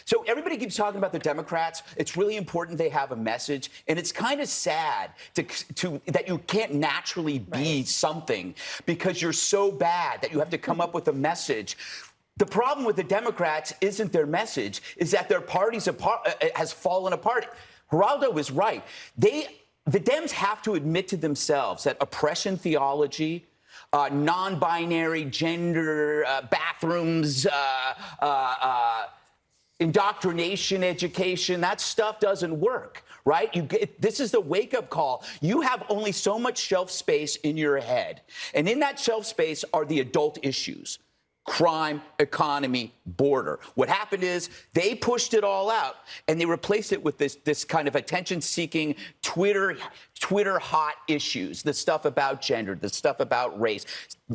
So everybody keeps talking about the Democrats. It's really important they have a message, and it's kind of sad that you can't naturally be something because you're so bad that you have to come up with a message. The problem with the Democrats isn't their message, is that their party's has fallen apart. Geraldo is right. The Dems have to admit to themselves that oppression theology, non-binary gender, bathrooms, indoctrination education, that stuff doesn't work, right? This is the wake-up call. You have only so much shelf space in your head. And in that shelf space are the adult issues. Crime, economy, border. What happened is they pushed it all out and they replaced it with this kind of attention-seeking Twitter hot issues, the stuff about gender, the stuff about race,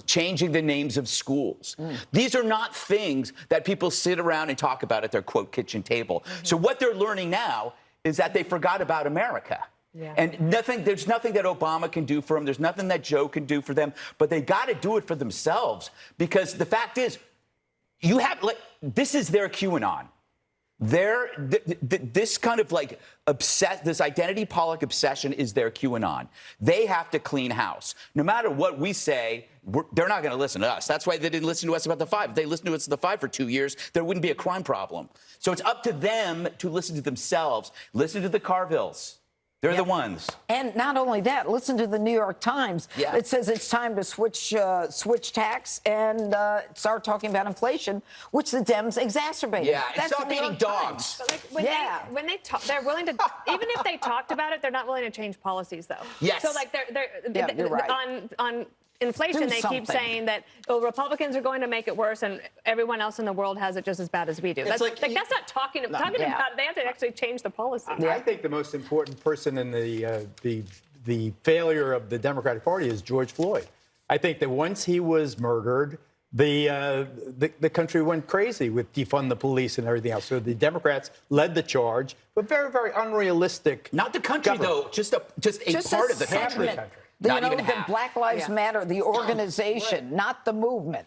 changing the names of schools. These are not things that people sit around and talk about at their, quote, kitchen table. So what they're learning now is that they forgot about America. Yeah. And there's nothing that Obama can do for them. There's nothing that Joe can do for them. But they got to do it for themselves, because the fact is, this is their QAnon. This kind of like this identity politics obsession is their QAnon. They have to clean house. No matter what we say, they're not going to listen to us. That's why they didn't listen to us about the 5. If they listened to us about the 5 for 2 years, there wouldn't be a crime problem. So it's up to them to listen to themselves. Listen to the Carvilles. They're the ones. And not only that, listen to the New York Times. Yeah. It says it's time to switch tax and start talking about inflation, which the Dems exacerbated. Yeah, and stop eating dogs. But like when they talk, they're willing to, even if they talked about it, they're not willing to change policies, though. Yes. So like you're right. on inflation, they keep saying that Republicans are going to make it worse and everyone else in the world has it just as bad as we do. That's not talking about. They have to actually change the policy. I think the most important person in the failure of the Democratic Party is George Floyd. I think that once he was murdered, the country went crazy with defund the police and everything else. So the Democrats led the charge, but very, very unrealistic. Not the country, though. Just a part of the country. The Black Lives Matter, the organization, not the movement.